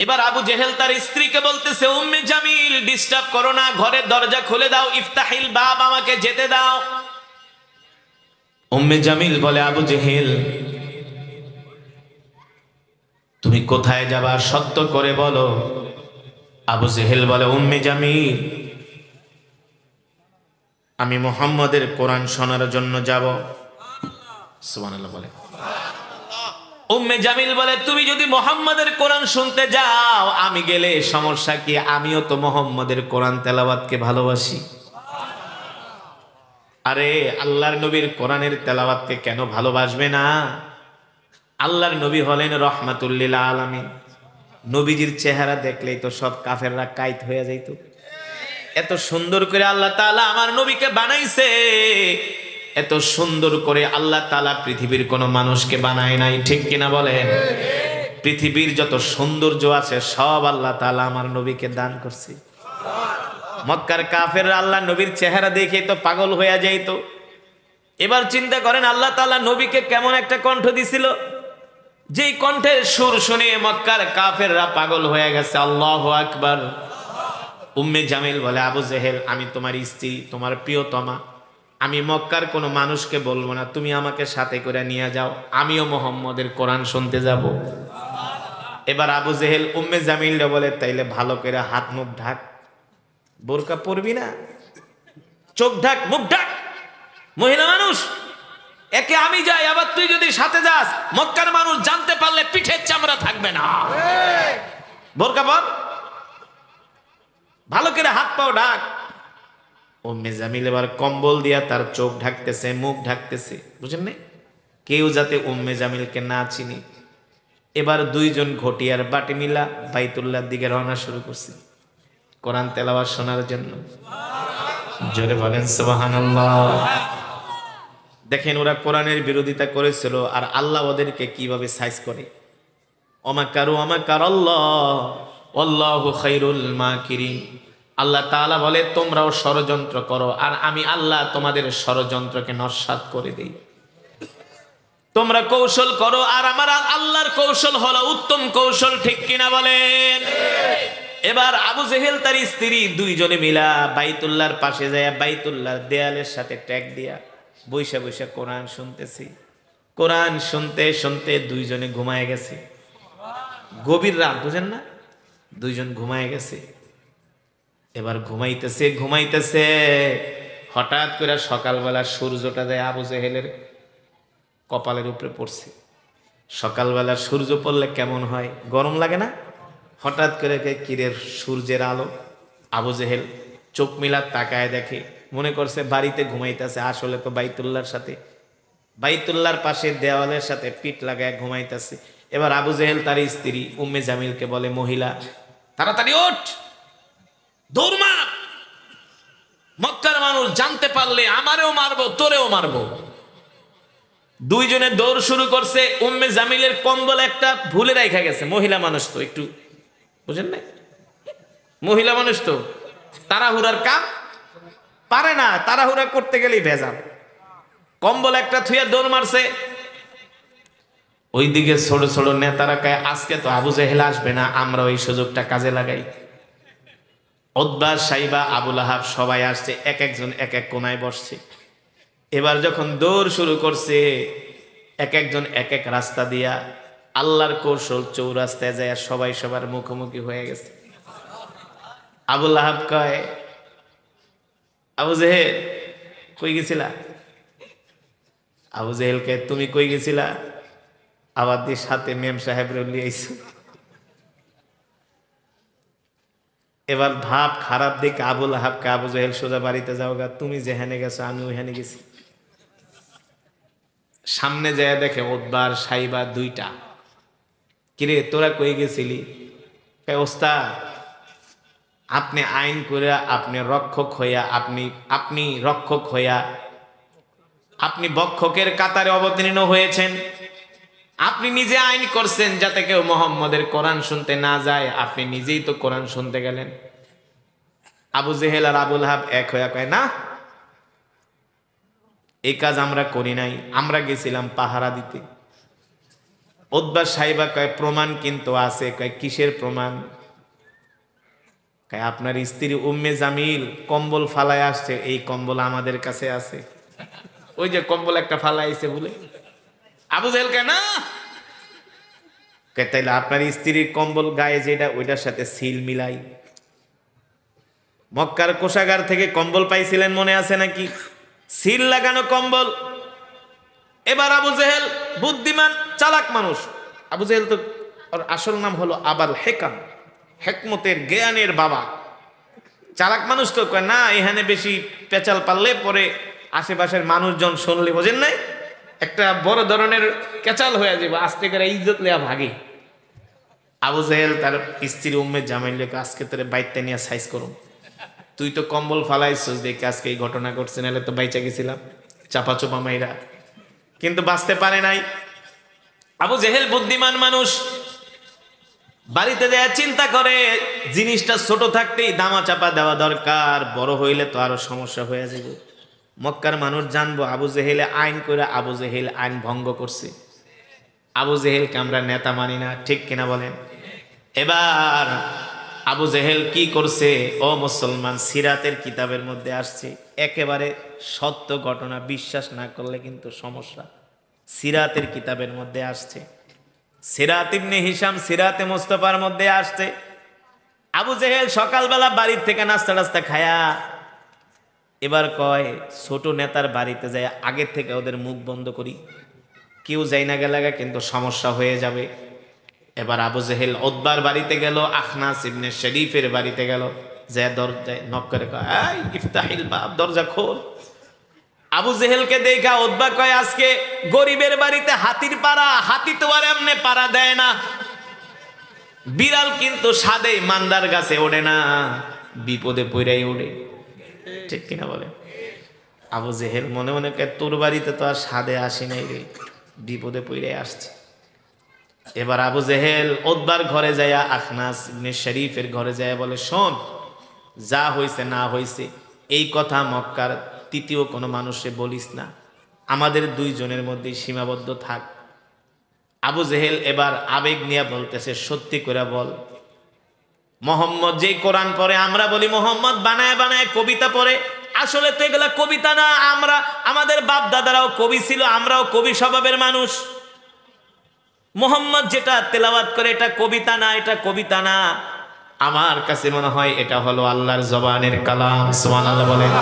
এবার আবু জেহেল তার স্ত্রীকে বলতেছে, উম্মে জামিল ডিস্টার্ব করো না, ঘরের দরজা খুলে দাও, ইফতাহিল বাব, আমাকে যেতে দাও। উম্মে জামিল বলে, আবু জেহেল তুমি কোথায় যাবা, সত্য করে বলো। আবু জেহেল বলে, উম্মে জামিল আমি মুহাম্মদের কোরআন শোনার জন্য যাব। সুবহানাল্লাহ বলে। উম্মে জামিল বলে, তুমি যদি মুহাম্মদের কোরআন শুনতে যাও, আমি গেলে সমস্যা কি? আমিও তো মুহাম্মদের কোরআন তেলাওয়াতকে ভালোবাসি। আরে আল্লাহর নবীর কোরআনের তেলাওয়াতকে কেন ভালোবাসবে না? আল্লাহর নবী হলেন রহমাতুল লিল আলামিন। নবীজির চেহারা দেখলেই তো সব কাফেররা কাইত হয়ে যাইত। এত সুন্দর করে আল্লাহ তাআলা আমার নবীকে বানাইছে, এত সুন্দর করে আল্লাহ তাআলা পৃথিবীর কোনো মানুষকে বানায় নাই, ঠিক কিনা বলেন? পৃথিবীর যত সৌন্দর্য আছে সব আল্লাহ তাআলা আমার নবীকে দান করছে। মক্কার কাফেররা আল্লাহ নবীর চেহারা দেখে তো পাগল হয়ে যাইত। এবার চিন্তা করেন আল্লাহ তাআলা নবীকে কেমন একটা কণ্ঠ দিছিল, যেই কণ্ঠের সুর শুনে মক্কার কাফেররা পাগল হয়ে গেছে। আল্লাহু আকবার। উম্মে জামিল বলে, আবু জেহেল আমি তোমার স্ত্রী, তোমার প্রিয়তমা, আমি মক্কার কোনো মানুষকে বলবো না, তুমি আমাকে সাথে করে নিয়ে যাও, আমিও মুহাম্মদের কোরআন শুনতে যাব। এবার আবু জেহেল উম্মে জামিলরে বলে, তাইলে ভালো করে হাত মুখ ঢাক, বোরকা পরবি না, চোখ ঢাক, মুখ ঢাক, মহিলা মানুষ, একে আমি যাই, আবার তুই যদি সাথে যাস মক্কার মানুষ জানতে পারলে পিঠের চামড়া থাকবে না। বোরকা পর, ভালো করে হাত পাও ঢাক। উম্মে জামিল এবার কম্বল দিয়া তার চোখ ঢাকতেছে, মুখ ঢাকতেছে, বুঝেন নাই, কেউ যাতে উম্মে জামিলকে না চিনি। এবার দুইজন ঘটিয়ার বাটি মিলা বাইতুল্লাহর দিকে রওনা শুরু করছে কোরআন তেলাওয়াত শোনার জন্য। জোরে বলেন সুবহানাল্লাহ। দেখেন ওরা কোরআনের বিরোধিতা করেছিল, আর আল্লাহ ওদেরকে কিভাবে সাইজ করে। ওমাকারু ওমাকারাল্লাহ ওয়াল্লাহু খায়রুল মাকিরিন। আল্লাহ তাআলা বলে, তোমরাও ষড়যন্ত্র করো, আর আমি আল্লাহ তোমাদের ষড়যন্ত্রকে নস্যাৎ করে দেই। তোমরা কৌশল করো, আর আমার আল্লাহর কৌশল হলো উত্তম কৌশল, ঠিক কিনা বলেন? এবার আবু জেহেল তার স্ত্রী দুইজনে মিলা বাইতুল্লাহর পাশে যায়, বাইতুল্লাহর দেয়ালের সাথে ট্যাগ দিয়া বৈশা বৈশা কোরআন শুনতেছি। কোরআন শুনতে শুনতে দুইজনে ঘুমায় গেছে। গভীর রাত, বুঝেন না, দুইজন ঘুমায় গেছে। এবার ঘুমাইতেছে ঘুমাইতেছে, হঠাৎ করে সকালবেলা সূর্যটা যায় আবু জেহেলের কপালের উপরে পড়ছে। সকালবেলা সূর্য পড়লে কেমন হয়, গরম লাগে না? হঠাৎ করে কিরের সূর্যের আলো। আবু জেহেল চোখ মিলার তাকায় দেখে, মনে করছে বাড়িতে ঘুমাইতেছে, আসলে তো বাইতুল্লাহর সাথে, বাইতুল্লাহর পাশে দেওয়ালের সাথে পিঠ লাগায় ঘুমাইতেছে। এবার আবু জেহেল তার স্ত্রী উম্মে জামিলকে বলে, মহিলা তাড়াতাড়ি ওঠ, দৌড় মার, মক্কার মানুষ জানতে পারলে আমারেও মারবো, তোরেও মারবো। দুইজনে দৌড় শুরু করছে। উম্মে জামিলের কম্বল একটা ভুলে রাখা গেছে, মহিলা মানুষ তো একটু, বুঝেন না, মহিলা মানুষ তো তাড়াহুড়ার কাম পারে না, তাড়াহুড়া করতে গেলেই ভেজাল। কম্বল একটা থুইয়া দৌড় মারছে। ওইদিকে ছোট ছোট নেতারা কয়, আজকে তো আবু জেহেল আসবে না, আমরা ওই সুযোগটা কাজে লাগাই। উতবা, সাইবা, আবু লাহাব সবাই আসছে, এক একজন এক এক কোনায় বসছে। এবার যখন দৌড় শুরু করছে, এক একজন এক এক রাস্তা দিয়া আল্লাহর কৌশল চৌরাস্তায় যায়, সবাই সবার মুখোমুখি হয়ে গেছে। আবু লাহাব কয়, আবু জেহেল কই গেছিলা? আবু জেহেলকে, তুমি কই গেছিলা? আবার দিয়ে সাথে মেম সাহেব লিয়ে আইছো। এবার ভাব খারাপ দেখে আবু লাহাবকে, আবু জেহেল সোজা বাড়িতে যাও গা, তুমি যেখানে গেছো আমি ওইখানে গেছি। সামনে যায় দেখে উতবার সাইবা দুইটা। কিরে তোরা কই গেছিলি? ওস্তাদ আপনি আইন করে, আপনি রক্ষক হইয়া, আপনি রক্ষক হইয়া আপনি বক্ষকের কাতারে অবতীর্ণ হয়েছেন। আপনি নিজে আইন করছেন যাতে কেউ মুহাম্মদের কোরআন শুনতে না যায়, আপনি নিজেই তো কোরআন শুনতে গেলেন। আবু জেহেল আর আবু লাহাব এক হইয়া কয়, না, এই কাজ আমরা করি নাই, আমরা গেছিলাম পাহারা দিতে। উতবা সাইবা কয় প্রমাণ কিন্তু আছে। কয় কিসের প্রমাণ? কয় আপনার স্ত্রী উম্মে জামিল কম্বল ফালায় আসছে, এই কম্বল আমাদের কাছে আছে। ওই যে কম্বল একটা ফালাইছে বলে। আবু জেহেল কয় না। কয় তাইলে আপনার স্ত্রীর কম্বল গায়ে যেটা ওইটার সাথে সিল মিলাই। মক্কার কোষাগার থেকে কম্বল পাইছিলেন মনে আছে নাকি? সিল লাগানো কম্বল। এবার আবু জেহেল বুদ্ধিমান চালাক মানুষ। আবু জেহেল তো ওর আসল নাম হলো আবাল হেকাম, হেকমতের জ্ঞানের বাবা। চালাক মানুষ তো কয় না এখানে বেশি পেঁচাল পারলে পরে আশেপাশের মানুষজন শুনলে, বোঝেন নাই, একটা বড় ধরনের কেচাল হয়ে যাবে, আস্তে করে ইজ্জত নেওয়া ভাগে। আবু জেহেল তার স্ত্রী উম্মে জামাইল আজকে তোরে বাইতে নিয়ে সাইজ করুন, তুই তো কম্বল ফালাইছিস দেখে আজকে এই ঘটনা ঘটছে, নাহলে তো বাইচা গেছিলাম চাপা চোপা মাইরা। কিন্তু বাঁচতে পারে নাই। আবু জেহেল বুদ্ধিমান মানুষ, বাড়িতে দেয়া চিন্তা করে জিনিসটা ছোট থাকতেই দামা চাপা দেওয়া দরকার, বড় হইলে তো আরো সমস্যা হয়ে যাবে। মক্কার মানুষ জানবো আবু জেহেলে আইন করে আবু জেহেল আইন ভঙ্গ করছে। আবু জেহেলকে আমরা নেতা মানি না, ঠিক কিনা বলেন? এবার আবু জেহেল কি করছে? ও মুসলমান, সিরাতের কিতাবের মধ্যে আসছে, একেবারে সত্য ঘটনা, বিশ্বাস না করলে কিন্তু সমস্যা। সিরাতের কিতাবের মধ্যে আসছে, সিরাত ইবনে হিশাম সিরাতে মুস্তাফার মধ্যে আসছে। আবু জেহেল সকালবেলা বাড়ির থেকে নাস্তা টাস্তা খায়া এবার কয় ছোট নেতার বাড়িতে যায় আগের থেকে ওদের মুখ বন্ধ করি, কেউ যাই না গেলে কিন্তু সমস্যা হয়ে যাবে। এবার আবু জেহেল উতবার বাড়িতে গেল, আখনাস ইবনে শরীফের বাড়িতে গেল, যে দরজায় নক করে কয় এই ইফতাহিল বাব, দরজা খোল। আবু জেহেলকে দেখা উতবা কয় আজকে গরিবের বাড়িতে হাতির পাড়া, হাতি তো আর এমনি পাড়া দেয় না, বিড়াল কিন্তু সাদে মান্দার গাছে ওঠে না, বিপদে পইরাই ওঠে, ঠিক কিনা বলে? আবু জেহেল মনে মনে কয় তোর বাড়িতে তো আর সাদে আসি নাই রে, বিপদে পইরাই আসছে। এবার আবু জেহেল উতবার ঘরে যায়, আখনাস ইবনে শরীফের ঘরে যায়, বলে শোন, যা হইছে না হইছে এই কথা মক্কার তৃতীয় কোনো মানুষে বলিস না, আমাদের দুইজনের মধ্যেই সীমাবদ্ধ থাক। আবু জেহেল এবার আবেগ নিয়ে বলতেছে, সত্যি করে বল, মোহাম্মদ যে কোরআন পড়ে আমরা বলি মোহাম্মদ বানায় বানায় কবিতা পড়ে, আসলে তো এগুলা কবিতা না, আমরা আমাদের বাপ দাদারাও কবি ছিল, আমরাও কবি স্বভাবের মানুষ। মোহাম্মদ যেটা তেলাওয়াত করে এটা কবিতা না, এটা কবিতা না, আমার কাছে মনে হয় এটা হলো আল্লাহর জবানের কালাম। সুবহানাল্লাহ বলেন।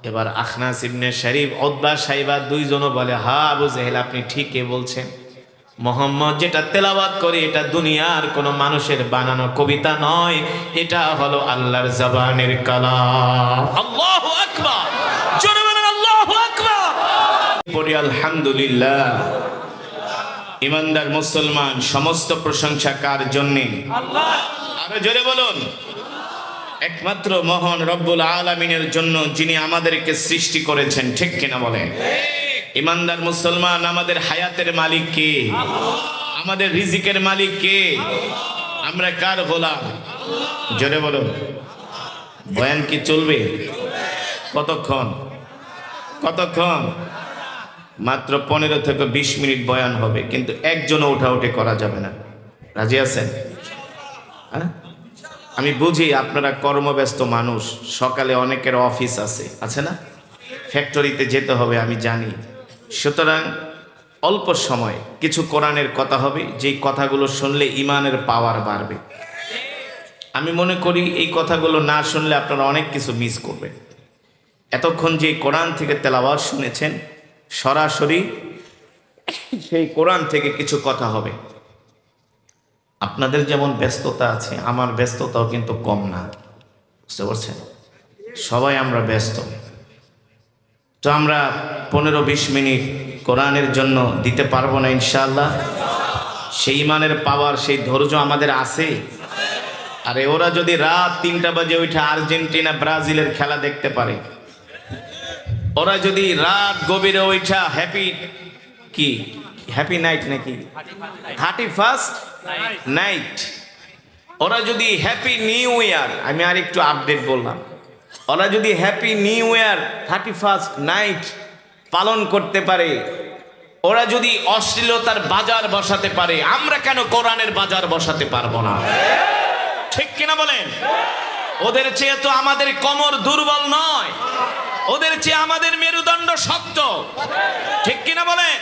এবার আখনাস ইবনে শরীফ, উতবা সাইবা দুইজনও বলে হা আবু জেহেল আপনি ঠিকই বলছেন, মোহাম্মদ যেটা তেলাওয়াত করে এটা দুনিয়ার কোনো মানুষের বানানো কবিতা নয়, এটা হলো আল্লাহর জবানের কালাম। আল্লাহু আকবার, জোরে বলেন আল্লাহু আকবার। পড়ি আলহামদুলিল্লাহ। ইমানদার মুসলমান, সমস্ত প্রশংসা কার জন্য? আল্লাহ। আরো জোরে বলুন। একমাত্র মহান রব্বুল আলামিনের জন্য, যিনি আমাদেরকে সৃষ্টি করেছেন, ঠিক কিনা বলেন? ইমানদার মুসলমান, আমাদের হায়াতের মালিক কে? আমাদের রিজিকের মালিক কে? আমরা কার গোলাম? জোরে বলুন। বয়ান কি চলবে? কতক্ষণ? কতক্ষণ? মাত্র 15 থেকে 20 মিনিট বয়ান হবে, কিন্তু একজনও উঠাউঠি করা যাবে না। রাজি আছেন? হ্যাঁ, আমি বুঝি আপনারা কর্মব্যস্ত মানুষ, সকালে অনেকের অফিস আছে না, ফ্যাক্টরিতে যেতে হবে আমি জানি। সুতরাং অল্প সময় কিছু কোরআনের কথা হবে, যেই কথাগুলো শুনলে ইমানের পাওয়ার বাড়বে। আমি মনে করি এই কথাগুলো না শুনলে আপনারা অনেক কিছু মিস করবেন। এতক্ষণ যে কোরআন থেকে তেলাওয়াত শুনেছেন, সরাসরি সেই কোরআন থেকে কিছু কথা হবে। আপনাদের যেমন ব্যস্ততা আছে, আমার ব্যস্ততাও কিন্তু কম না, বুঝতে পারছেন? সবাই আমরা ব্যস্ত, তো আমরা 15-20 মিনিট কোরআনের জন্য দিতে পারবো না ইনশাআল্লাহ? সেই ইমানের পাওয়ার, সেই ধৈর্য আমাদের আছে। আরে ওরা যদি রাত 3টা বাজে উঠে আর্জেন্টিনা ব্রাজিলের খেলা দেখতে পারে, ওরা যদি রাত গভীরে ওইটা হ্যাপি নাইট নাকি 31st নাইট, ওরা যদি হ্যাপি নিউ ইয়ার, আমি আর একটু আপডেট বললাম, ওরা যদি happy new year 31st night পালন করতে পারে, ওরা যদি অশ্লীলতার বাজার বসাতে পারে, আমরা কেন কোরআনের বাজার বসাতে পারবো না? ঠিক কিনা বলেন? ওদের চেয়ে তো আমাদের কোমর দুর্বল নয়, ওদের চেয়ে আমাদের মেরুদণ্ড শক্ত। ঠিক কিনা বলেন?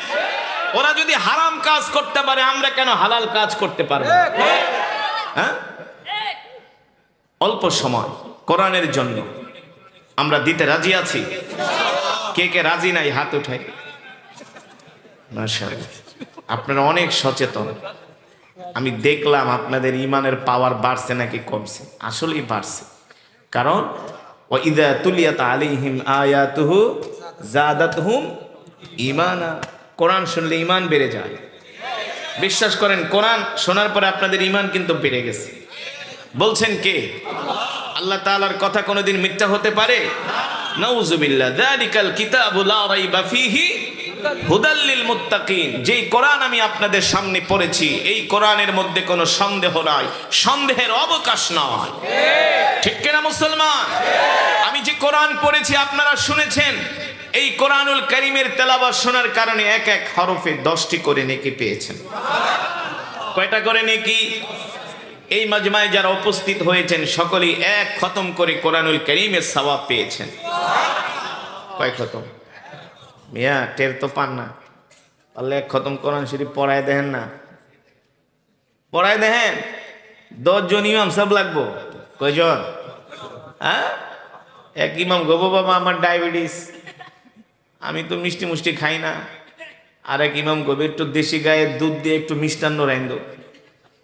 ওরা যদি হারাম কাজ করতে পারে, আমরা কেন হালাল কাজ করতে পারবো? হ্যাঁ, অল্প সময় কোরআনের জন্য আমরা দিতে রাজি আছি। কে কে রাজি নাই হাত উঠাই। মাশাআল্লাহ, আপনারা অনেক সচেতন। আমি দেখলাম আপনাদের ইমানের পাওয়ার বাড়ছে নাকি কমছে? আসলেই বাড়ছে। কারণ ওয়াইদা তুলিয়াত আলাইহিম আয়াতুহু যাদাতহুম ঈমানা, কোরআন শুনলে ঈমান বেড়ে যায়। বিশ্বাস করেন, কোরআন শোনার পরে আপনাদের ঈমান কিন্তু বেড়ে গেছে। বলছেন কে? আল্লাহ তাআলার কথা কোনোদিন মিথ্যা হতে পারে? নাউযুবিল্লাহ। যালিকাল কিতাবু লা রাইবা ফীহি হুদাল লিল মুত্তাকিন। যেই কোরআন আমি আপনাদের সামনে পড়েছি, এই কোরআনের মধ্যে কোনো সন্দেহ নাই, সন্দেহের অবকাশ নয়। ঠিক কিনা মুসলমান? আমি যে কোরআন পড়েছি আপনারা শুনেছেন, এই কোরআনুল কারীমের তেলাওয়াত শোনার কারণে এক এক হরফে 10টি করে নেকি পেয়েছেন। কয়টা করে নেকি? এই মাজমায় যারা উপস্থিত হয়েছেন সকলেই এক খতম করে কোরআনুল কারীমের সওয়াব পেয়েছেন। কয় খতম? মিয়া টের তো পান না, পারলে এক খতম কোরআন শরীফ পড়ায় দেখেন না, পড়ায় দেখেন। 10 জন ইমাম সব লাগবো। কয়জন? হ্যাঁ, এক ইমাম গো বাবা আমার ডায়াবেটিস, আমি তো মিষ্টি মুষ্টি খাই না। আর এক ইমাম গো একটু দেশি গায়ের দুধ দিয়ে একটু মিষ্টান্ন রাইন্দো।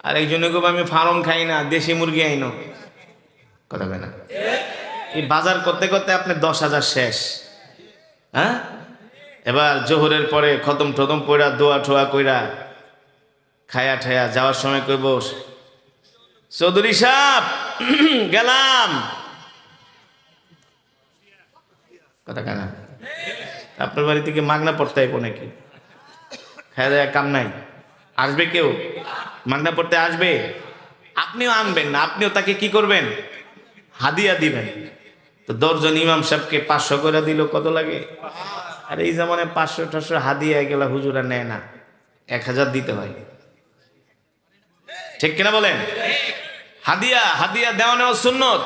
আর একজনে গো আমি ফার্ম খাই না, দেশি মুরগি আইনো। কথা কয় না? এই বাজার করতে করতে আপনি 10,000 শেষ। হ্যাঁ, এবার জোহরের পরে খতম টতম পড়া দোয়া ঠোয়া কইরা খায়া ঠায়া যাওয়ার সময় কইব, চৌধুরী সাহেব গেলাম। কথা কেনা? আপনার বাড়ি থেকে মাগনা পড়তে আইব নাকি? খায়া দেয়া কাম নাই? আসবে কেউ? মাগনা পড়তে আসবে? আপনিও আনবেন না, আপনিও তাকে কি করবেন? হাদিয়া দিবেন। তো 10 জন ইমাম সাহেবকে 500 করে দিল, কত লাগে? আর এই জামানে 500-600 হাদিয়া গেলা হুজুরা নেয় না, 1000 দিতে হয়। ঠিক কিনা বলেন? হাদিয়া হাদিয়া দেওয়া নেওয়া সুন্নত।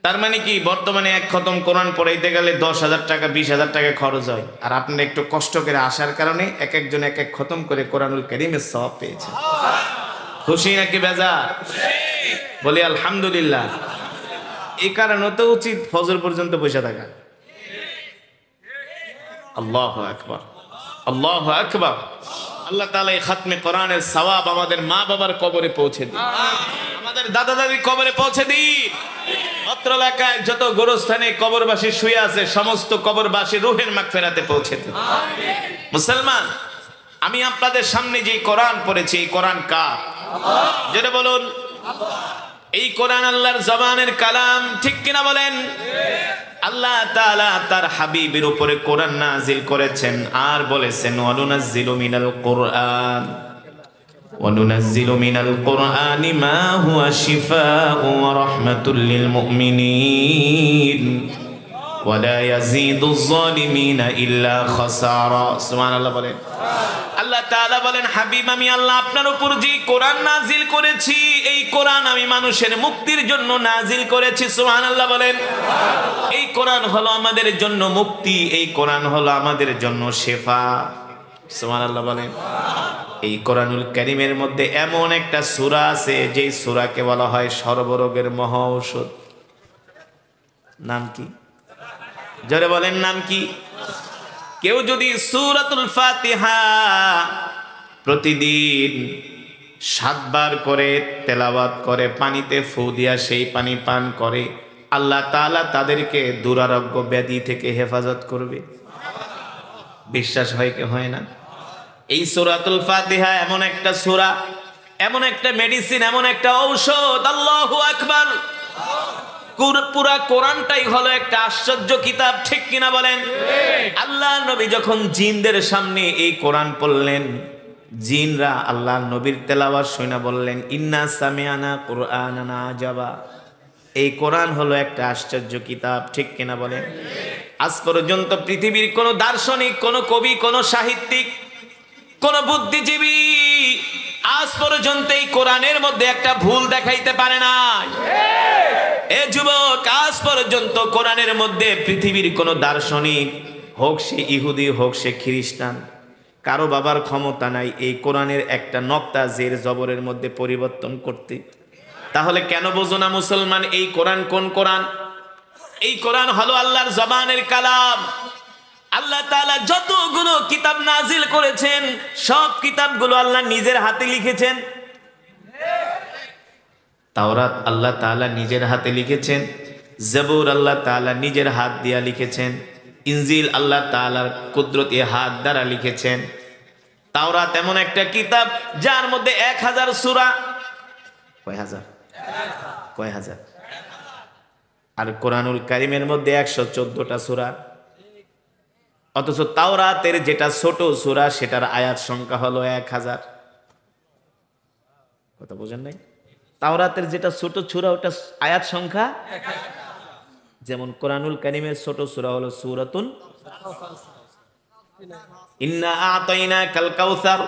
তার মানে কি, বর্তমানে এক খতম কোরআন পড়াইতে গেলে 10,000 টাকা 20,000 টাকা খরচ হয়। আর আপনারা একটু কষ্ট করে আসার কারণে এক একজন এক এক খতম করে কোরআনুল কারীমের সওয়াব পেয়েছে। খুশি নাকি বেজার? বলি আলহামদুলিল্লাহ। এই কারণে তো উচিত ফজর পর্যন্ত বসে থাকা। আল্লাহু আকবার, আল্লাহু আকবার। আল্লাহ তাআলা এই খাতমে কোরআনের সওয়াব আমাদের মা বাবার কবরে পৌঁছে দিন, আমাদের দাদা দাদির কবরে পৌঁছে দিন। অত্র এলাকায় যত গোরস্থানে কবরবাসী শুয়ে আছে, সমস্ত কবরবাসী রূহের মাগফিরাতে পৌঁছে দিন। মুসলমান, আমি আপনাদের সামনে যে কোরআন পড়েছি, এই কোরআন কার? যেটা বলুন, এই কোরআন আল্লাহর জবানের কালাম। ঠিক কিনা বলেন? আল্লাহ তাআলা তার হাবিবের উপরে কোরআন নাজিল করেছেন আর বলেছেন, ওয়ানুনাজ্জিলু মিনাল কুরআন ওয়ানুনাজ্জিলু মিনাল কুরআনি মা হুয়া শিফাউন ওয়া রাহমাতুল লিল মুমিনিন ওয়া লা ইয়াজিদুজ জালিমিনা ইল্লা খাসারা। সুবহানাল্লাহ বলেন। আল্লাহ তাআলা বলেন, হাবিব আমি আল্লাহ আপনার উপর যে কোরআন নাজিল করেছি, এই কোরআন আমি মানুষের মুক্তির জন্য নাজিল করেছি। সুবহানাল্লাহ বলেন। এই কোরআন হলো আমাদের জন্য মুক্তি, এই কোরআন হলো আমাদের জন্য শিফা। সুবহানাল্লাহ বলেন। এই কোরআনুল কারীমের মধ্যে এমন একটা সূরা আছে, যে সূরাকে বলা হয় সর্বরোগের মহা ঔষধ। নাম কি? জোরে বলেন, নাম কি? কেউ যদি সূরাতুল ফাতিহা প্রতিদিন 7 বার করে তেলাওয়াত করে, পানিতে ফু দিয়া সেই পানি পান করে, আল্লাহ তাআলা তাদেরকে দুরারোগ্য ব্যাধি থেকে হেফাজত করবে। বিশ্বাস হয় কি হয় না? এই সূরাতুল ফাতিহা এমন একটা সূরা, এমন একটা মেডিসিন, এমন একটা ঔষধ। আল্লাহু আকবার। পুরা কোরআনটাই হলো একটা আশ্চর্য কিতাব। ঠিক কিনা বলেন? আল্লাহ নবী যখন জিনদের সামনে এই কোরআন পড়লেন, জিনরা আল্লাহ নবীর তেলাওয়াত শুনে বললেন, ইন্না সামিআনা কুরআনান আজাবা। এই কোরআন হলো একটা আশ্চর্য কিতাব, ঠিক কিনা বলেন? আজ পর্যন্ত পৃথিবীর কোন দার্শনিক, কোন কবি, কোন সাহিত্যিক, কোন বুদ্ধিজীবী আজ পর্যন্ত এই কোরআনের মধ্যে একটা ভুল দেখাইতে পারে না। এ যুবক, আজ পর্যন্ত কোরআনের মধ্যে পৃথিবীর কোন দার্শনিক, হোক সে ইহুদি হোক সে খ্রিস্টান, কারো বাবার ক্ষমতা নাই এই কোরআনের একটা নক্তা জের জবরের মধ্যে পরিবর্তন করতে। তাহলে কেন বোঝো না মুসলমান এই কোরআন কোন কোরআন? এই কোরআন হলো আল্লাহর জবানের কালাম। আল্লাহ তাআলা যতগুলো কিতাব নাজিল করেছেন সব কিতাবগুলো আল্লাহ নিজের হাতে লিখেছেন। তাওরাত আল্লাহ তাআলা নিজের হাতে লিখেছেন, জবুর আল্লাহ তাআলা নিজের হাত দিয়া লিখেছেন, ইনজিল আল্লাহ তাআলার কুদরতি হাত দ্বারা লিখেছেন। তাওরাত এমন একটা কিতাব যার মধ্যে 1000 সূরা। কয় হাজার? আর কোরআনুল কারীমের মধ্যে 114টা সূরা। অথচ তাওরাতের যেটা ছোট সূরা সেটার আয়াত সংখ্যা হলো 1000। কথা বুঝেন নাই? তাওরাতের যেটা ছোট সূরা ওটা আয়াত সংখ্যা 1000। যেমন কোরআনুল কারীমের ছোট সূরা হলো সূরাতুন ইন্না আ'তাইনাকাল কাউসার।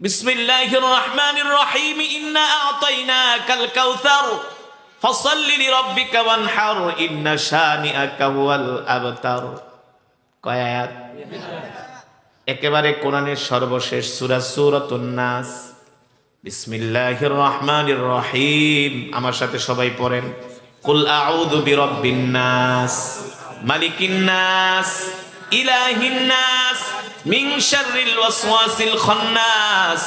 বিসমিল্লাহির রহমানির রহিম। ইন্না আ'তাইনাকাল কাউসার ফাসাল্লি লিরাব্বিকা ওয়ানহার ইন্না শানিআকা হুয়াল আবতার। কয় আয়াত? একেবারে কোরআনের সর্বশেষ সূরা সূরাতুন নাস। বিসমিল্লাহির রহমানির রহিম। আমার সাথে সবাই পড়েন, কুল আউযু বিরাব্বিন নাস মালিকিন নাস ইলাহিন নাস মিন শাররিল ওয়াসওয়াসিল খান্নাস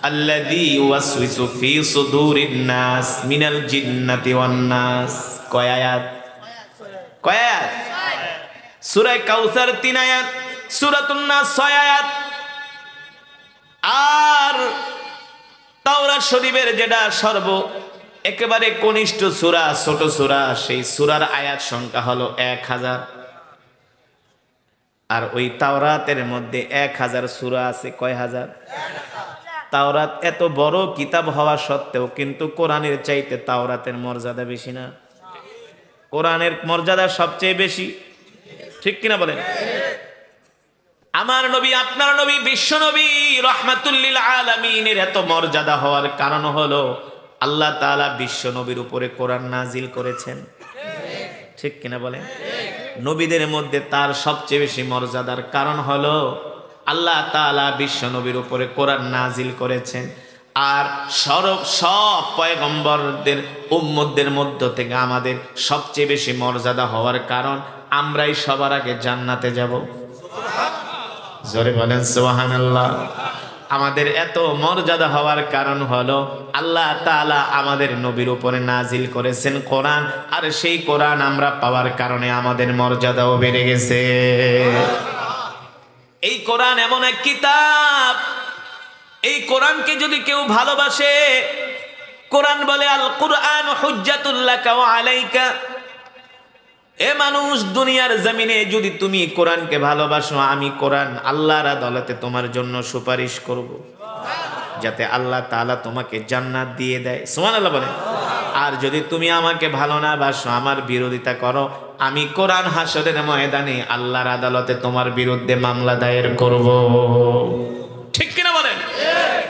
আল্লাযী ইউওয়াসওয়িসু ফি সুদুরিন নাস মিনাল জিন্নাতি ওয়ান নাস। কয় আয়াত? সূরা কাউসার 3 আয়াত, সূরাতুন নাস 6 আয়াত। আর তাওরাত শরীফের যেটা একেবারে কনিষ্ঠ সূরা, ছোট সূরা, সেই সূরার আয়াত সংখ্যা হলো 1000। আর ওই তাওরাতের মধ্যে 1000 সূরা আছে। কয় হাজার? তাওরাত এত বড় কিতাব হওয়া সত্ত্বেও কিন্তু কোরআনের চাইতে তাওরাতের মর্যাদা বেশি না? কোরআনের মর্যাদা সবচেয়ে বেশি, ঠিক কিনা বলেন? আমার নবী, আপনার নবী, বিশ্ব নবী রাহমাতুল লিল আলামিনের এত মর্যাদা হওয়ার কারণ হলো আল্লাহ তাআলা বিশ্ব নবীর উপরে কোরআন নাজিল করেছেন, ঠিক কিনা বলেন? নবীদের মধ্যে তার সবচেয়ে বেশি মর্যাদার কারণ হলো আল্লাহ তাআলা বিশ্ব নবীর উপরে কোরআন নাজিল করেছেন। আর সব পয়গম্বরদের উম্মতদের মধ্য থেকে আমাদের সবচেয়ে বেশি মর্যাদা হওয়ার কারণ আমরাই সবার আগে জান্নাতে যাব। জোরে বলেন সুবহানাল্লাহ। আমাদের এত মর্যাদা হওয়ার কারণ হলো আল্লাহ তাআলা আমাদের নবীর উপরে নাজিল করেছেন কোরআন, আর সেই কোরআন আমরা পাওয়ার কারণে আমাদের মর্যাদাও বেড়ে গেছে। এই কোরআন এমন এক কিতাব, এই কোরআনকে যদি কেউ ভালোবাসে, কোরআন বলে আল কুরআন হুজ্জাতুল লাকা ওয়া আলাইকা। এ মানুষ, দুনিয়ার জমিনে যদি তুমি কোরআনকে ভালোবাসো, আমি কোরআন আল্লাহর আদালতে তোমার জন্য সুপারিশ করব, যাতে আল্লাহ তাআলা তোমাকে জান্নাত দিয়ে দেয়। সুবহানাল্লাহ বলেন। আর যদি তুমি আমাকে ভালো না বাসো, আমার বিরোধিতা করো, আমি কোরআন হাসরের ময়দানে আল্লাহর আদালতে তোমার বিরুদ্ধে মামলা দায়ের করব, ঠিক কিনা বলেন?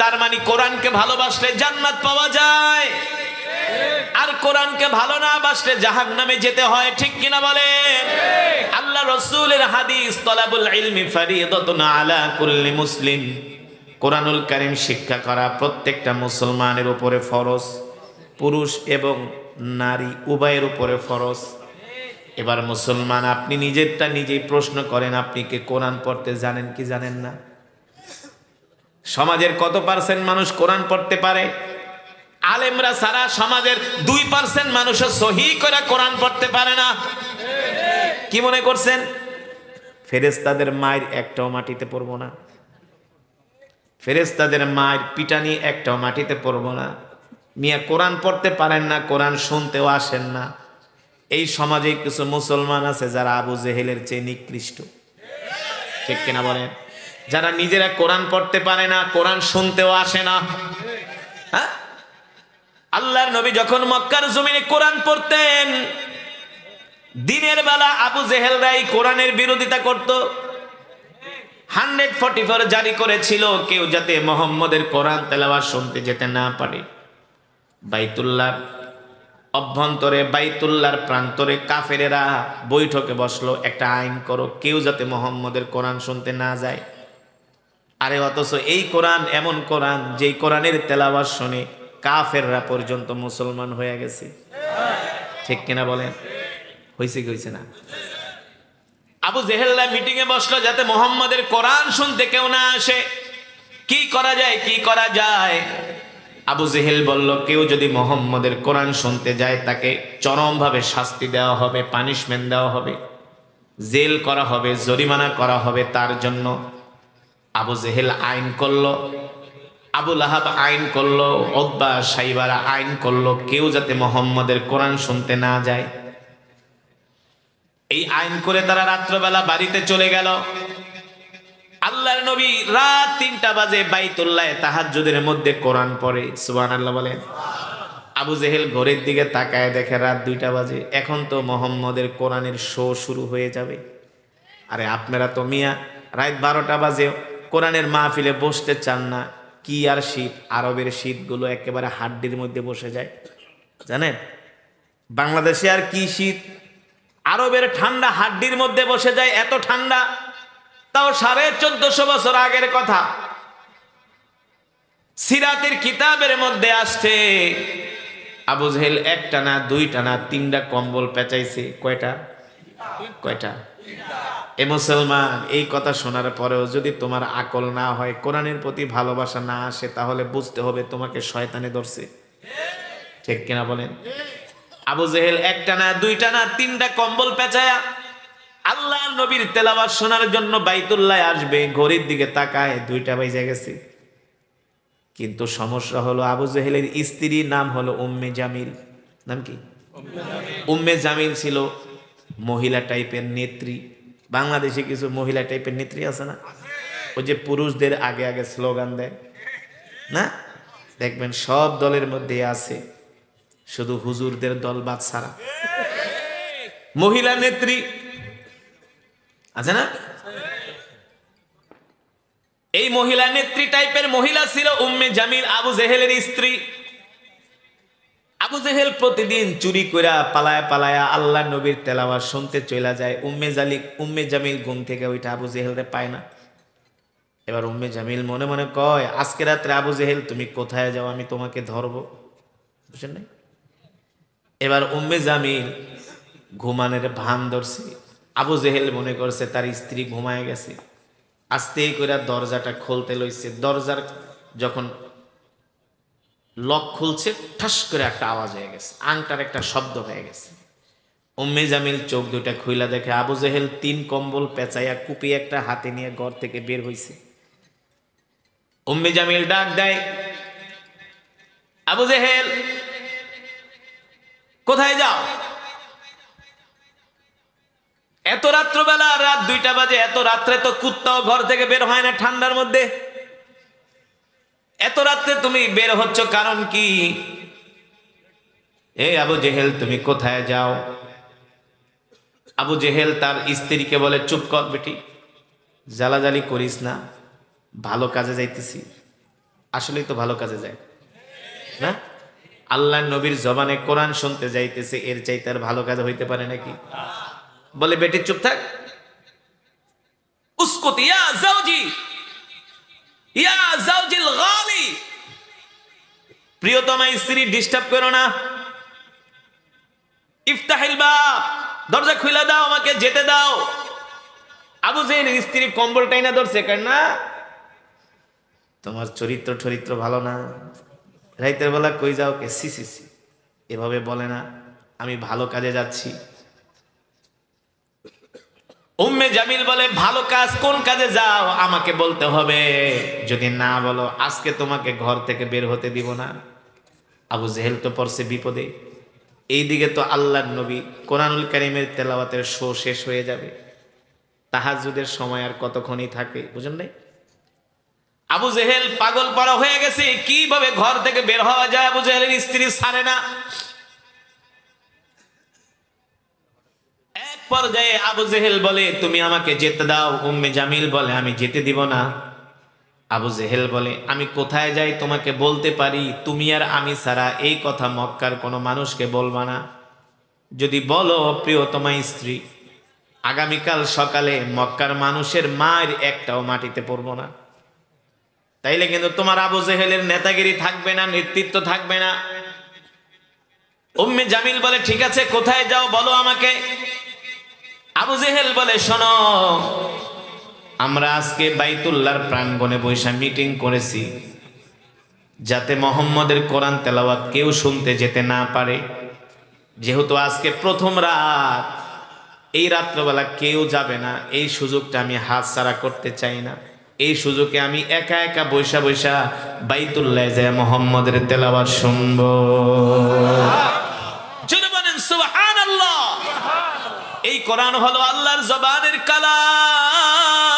তার মানে কোরআনকে ভালোবাসলে জান্নাত পাওয়া যায়, আর কোরআনকে ভালো না বাসলে জাহান্নামে যেতে হয়, ঠিক কিনা বলেন? আল্লাহ রাসূলের হাদিস, তলাবুল ইলমি ফারিদাতুন আলা কুল্লি মুসলিম। কোরআনুল কারীম শিক্ষা করা প্রত্যেকটা মুসলমানের উপরে ফরজ, পুরুষ এবং নারী উভয়ের উপরে ফরজ। এবার মুসলমান, আপনি নিজেরটা নিজেই প্রশ্ন করেন, আপনি কি কোরআন পড়তে জানেন কি জানেন না? সমাজের কত পার্সেন্ট মানুষ কোরআন পড়তে পারে? আলেমরা সারা সমাজের 2% মানুষও সহি করে কোরআন পড়তে পারে না। কি মনে করছেন ফেরেশতাদের মায়ের একটাও মাটিতে পড়বো না? ফেরেশতাদের মায়ের পিটানি একটাও মাটিতে পড়বো না। মিয়া কোরআন পড়তে পারেন না, কোরআন শুনতেও আসেন না। এই সমাজে কিছু মুসলমান আছে যারা আবু জেহেলের চেয়ে নিকৃষ্ট, ঠিক কিনা বলেন? যারা নিজেরা কোরআন পড়তে পারে না, কোরআন শুনতেও আসে না। হ্যাঁ, আল্লাহর নবী যখন মক্কার জমিনে কোরআন পড়তেন, দিনের বেলা আবু জেহেলরাই কোরআনের বিরোধিতা করত। 144 জারি করেছিল কেউ যাতে মুহাম্মদের কোরআন তেলাওয়াত শুনতে যেতে না পারে। বাইতুল্লাহর অভ্যন্তরে, বাইতুল্লাহর প্রান্তরে কাফেরেরা বৈঠকে বসলো, একটা আইন করো কেউ যাতে মুহাম্মদের কোরআন শুনতে না যায়। আরে অথচ এই কোরআন এমন কোরআন যেই কোরআনের তেলাওয়াত শুনে কাফেররা পর্যন্ত মুসলমান হয়ে গেছে। ঠিক কিনা বলেন? হয়েছে কি হয়েছে না? আবু জেহেলরা মিটিং এ বসলো যাতে মুহাম্মদের কোরআন শুনতে কেউ না আসে। কি করা যায়, কি করা যায়? আবু জেহেল বলল, কেউ যদি মুহাম্মদের কোরআন শুনতে যায় তাকে চরমভাবে শাস্তি দেওয়া হবে, পানিশমেন্ট দেওয়া হবে, জেল করা হবে, জরিমানা করা হবে তার জন্য। আবু জেহেল আইন করলো, আবু লাহাব আইন করলো, উতবা সাইবারা আইন করলো, কেউ যাতে মুহাম্মদের কোরআন শুনতে না যায়। এই আইন করে তারা রাত্রবেলা বাড়িতে চলে গেল। আল্লাহর নবী রাত 3টা বাজে বাইতুল্লাহে তাহাজ্জুদের মধ্যে কোরআন পড়ে। সুবহানাল্লাহ বলেন। আবু জেহেল ঘড়ির দিকে তাকায়, দেখে রাত 2টা বাজে, এখন তো মুহাম্মদের কোরআনের শো শুরু হয়ে যাবে। আরে আপনারা তো মিয়া রাত 12টা বাজে কোরআনের মাহফিলে বসতে চান না। কি আর শীত, আরবের শীতগুলো একেবারে হাড্ডির মধ্যে বসে যায়, জানেন? বাংলাদেশে আর কি শীত, আরবের ঠান্ডা হাড্ডির মধ্যে বসে যায়, এত ঠান্ডা। তাও 1450 বছর আগের কথা। সিরাতের কিতাবের মধ্যে আসছে আবু জেহেল 1টা না 2টা না 3টা কম্বল পেঁচাইছে। কয়টা? এ মুসলমান, এই কথা শোনার পরেও যদি তোমার আকল না হয়, কোরআনের প্রতি ভালোবাসা না আসে, তাহলে বুঝতে হবে তোমাকে শয়তানে ধরছে। ঠিক কিনা বলেন? আবু জেহেল 1টা না 2টা না 3টা কম্বল পেঁচায়া আল্লাহর নবীর তেলাওয়াত শোনার জন্য বাইতুল্লাহে আসবে। ঘড়ির দিকে তাকায় 2টা বেজে গেছে। কিন্তু সমস্যা হলো আবু জেহেলের স্ত্রীর নাম হলো উম্মে জামিল। নাম কি? উম্মে জামিল ছিল মহিলা টাইপের নেত্রী। বাংলাদেশে কিছু মহিলা টাইপের নেত্রী আছে না, ওই যে পুরুষদের আগে আগে স্লোগান দেয় না, দেখবেন সব দলের মধ্যে আছে, শুধু হুজুরদের দল বাদ ছাড়া। মহিলা নেত্রী আছে না? এই মহিলা নেত্রী টাইপের মহিলা ছিল উম্মে জামিল, আবু জেহেলের স্ত্রী। আবু জেহেল প্রতিদিন চুরি কইরা পালায়া পালায়া আল্লাহ নবীর তেলাওয়াত শুনতে চলে যায়। উম্মে জামিল ঘুম থেকে ওইটা আবু জেহেলরে পায় না। এবার উম্মে জামিল মনে মনে কয়, আজকে রাত্রে আবু জেহেল তুমি কোথায় যাও, আমি তোমাকে ধরবো। বুঝছেন না? এবার উম্মে জামিল ঘুমানের ভান ধরছে। আবু জেহেল মনে করছে তার স্ত্রী ঘুমায় গেছে, আস্তে করে দরজাটা খুলতে লইছে। দরজার যখন লক খুলছে, ঠাস করে একটা আওয়াজ হয়ে গেছে, আংটার একটা শব্দ হয়ে গেছে। উম্মে জামিল চোখ দুটা খুইলা দেখে আবু জেহেল 3 কম্বল পেঁচাইয়া কুপি একটা হাতে নিয়ে ঘর থেকে বের হইছে। উম্মে জামিল ডাক দেয়, আবু জেহেল কোথায় যাও? এত রাত্রবেলা, রাত 2টা বাজে, এত রাত্রে তো কুত্তাও ঘর থেকে বের হয় না ঠান্ডার মধ্যে। এত রাত্রে তুমি বের হচ্ছ কারণ কি? এই আবু জেহেল তুমি কোথায় যাও? আবু জেহেল তার স্ত্রীকে বলে, চুপ কর বেটি, জ্বালাজালি করিস না, ভালো কাজে যাইতেছি। আসলেই তো ভালো কাজে যায় না? আল্লাহ নবীর জবানে কোরআন শুনতে যাইতেছে, এর চাইতে আর ভালো কাজ হইতে পারে নাকি? বলে, বেটি চুপ থাক। উসকুত ইয়া জাওজি, ইয়া জাওজিল গালি, প্রিয়তমা স্ত্রী ডিস্টার্ব করো না। ইফতাহিল বাব, দরজা খুলে দাও, আমাকে যেতে দাও। আবু জেহেলের স্ত্রী কম্বল টাইনা ধরছে, কেন না তোমার চরিত্র ভালো না, রাইতের বেলা কই যাও কে? সি সি সি, এভাবে বলে না, আমি ভালো কাজে যাচ্ছি। উম্মে জামিল বলে, ভালো কাজ কোন কাজে যাও আমাকে বলতে হবে, যদি না বলো আজকে তোমাকে ঘর থেকে বের হতে দিব না। আবু জেহেল তো পড়ছে বিপদে। এইদিকে তো আল্লাহর নবী কোরআনুল কারীমের তেলাওয়াতের শো শেষ হয়ে যাবে, তাহাজ্জুদের সময় আর কতক্ষণই থাকে, বুঝেন নাই? আবু জেহেল পাগল পাড়া হয়ে গেছে, কিভাবে ঘর থেকে বের হওয়া যায়। আবু জেহেলের স্ত্রী ছাড়ে না। এক পর্যায়ে আবু জেহেল বলে, তুমি আমাকে যেতে দাও। উম্মে জামিল বলে, আমি যেতে দিব না। আবু জেহেল বলে, আমি কোথায় যাই তোমাকে বলতে পারি, তুমি আর আমি ছাড়া এই কথা মক্কার কোনো মানুষকে বলবা না। যদি বলো প্রিয়তমা স্ত্রী, আগামীকাল সকালে মক্কার মানুষের মায়ের একটাও মাটিতে পড়বো না। তাইলে কিন্তু তোমার আবু জেহেলের নেতাগিরি থাকবে না, নেতৃত্ব থাকবে না। উম্মে জামিল বলে, ঠিক আছে কোথায় যাও বলো আমাকে। আবু জেহেল বলে, শোনো, আমরা আজকে বাইতুল্লাহর প্রাঙ্গণে বৈশা মিটিং করেছি, যাতে মোহাম্মদের কোরআন তেলাওয়াত কেউ শুনতে যেতে না পারে। যেহেতু আজকে প্রথম রাত, এই রাত্রবেলা কেউ যাবে না, এই সুযোগটা আমি হাতছাড়া করতে চাই না। এই সুযোগে আমি একা একা বৈশা বৈশা বাইতুল্লাহ যায় মোহাম্মদের তেলাওয়াত শুনবো। জোরে বলেন সুবহানাল্লাহ। এই কোরআন হলো আল্লাহর জবানের কালাম।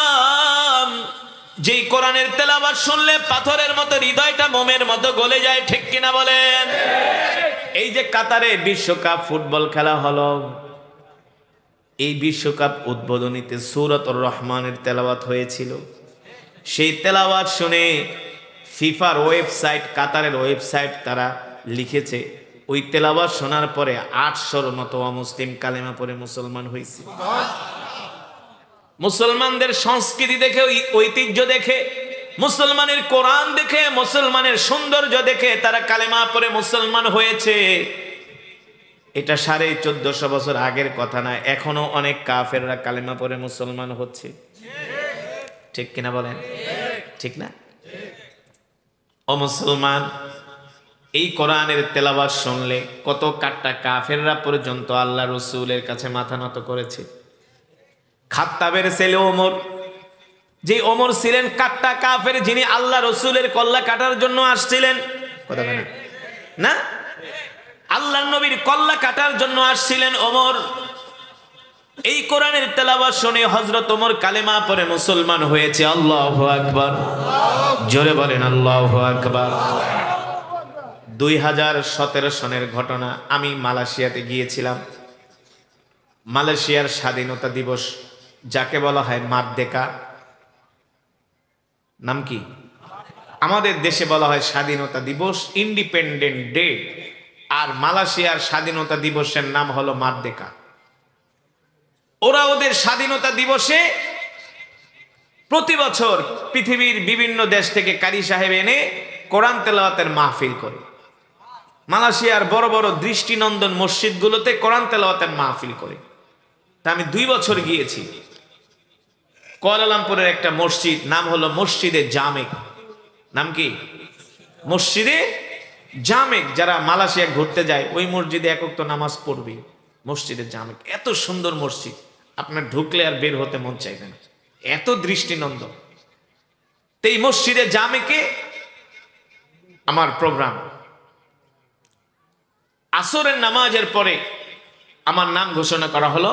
যেই কোরআনের তেলাওয়াত শুনলে পাথরের মতো হৃদয়টা মোমের মতো গলে যায়, ঠিক কিনা বলেন? এই যে কাতারে বিশ্বকাপ ফুটবল খেলা হলো, এই বিশ্বকাপ উদ্বোধনীতে সূরাতুর রহমানের তেলাওয়াত হয়েছিল। সেই তেলাওয়াত শুনে ফিফার ওয়েবসাইট, কাতারের ওয়েবসাইট, তারা লিখেছে ওই তেলাওয়াত শোনার পরে 800-র মতো অমুসলিম কালেমা পড়ে মুসলমান হয়েছে। মুসলমানদের সংস্কৃতি দেখে, ঐতিহ্য দেখে, মুসলমানের কোরআন দেখে, মুসলমানের সৌন্দর্য দেখে তারা কালেমা পড়ে মুসলমান হয়েছে। এটা 1450 বছর আগের কথা না, এখনো অনেক কাফেররা কালেমা পড়ে মুসলমান হচ্ছে, ঠিক কিনা বলেন? ঠিক না? ও মুসলমান, এই কোরআনের তেলাওয়াত শুনলে কত কাট্টা কাফেররা পর্যন্ত আল্লাহ রসুলের কাছে মাথা নত করেছে। খাত্তাবের ছেলে ওমর, যে ওমর ছিলেন কাট্টা কাফের, যিনি আল্লাহ রসুলের কল্লা কাটার জন্য আসছিলেন, কথা বলেন না, আল্লাহ নবীর কল্লা কাটার জন্য আসছিলেন ওমর। এই কোরআনের তেলাওয়াত শুনে হযরত ওমর কালেমা পড়ে মুসলমান হয়েছে। আল্লাহু আকবার, জোরে বলেন আল্লাহু আকবার। 2017 সনের ঘটনা। আমি মালয়েশিয়াতে গিয়েছিলাম। মালয়েশিয়ার স্বাধীনতা দিবস, যাকে বলা হয় মারদেকা, নাম কি? আমাদের দেশে বলা হয় স্বাধীনতা দিবস, ইন্ডিপেন্ডেন্ট ডে, আর মালয়েশিয়ার স্বাধীনতা দিবসের নাম হলো মারদেকা। ওরা ওদের স্বাধীনতা দিবসে প্রতি বছর পৃথিবীর বিভিন্ন দেশ থেকে কারি সাহেব এনে কোরআন তেলাওয়াতের মাহফিল করে। মালয়েশিয়ার বড় বড় দৃষ্টিনন্দন মসজিদগুলোতে কোরআন তেলাওয়াতের মাহফিল করে। তা আমি 2 বছর গিয়েছি। কুয়ালালামপুরের একটা মসজিদ, নাম হলো মসজিদে জামেক। নাম কি? মসজিদে জামেক। যারা মালয়েশিয়া ঘুরতে যায় ওই মসজিদে এক ওয়াক্ত নামাজ পড়বে। মসজিদে জামেক এত সুন্দর মসজিদ, আপনার ঢুকলে আর বের হতে মন চাইবে না, এত দৃষ্টিনন্দন। তো এই মসজিদে জামেকে আমার প্রোগ্রাম। আসরের নামাজের পরে আমার নাম ঘোষণা করা হলো।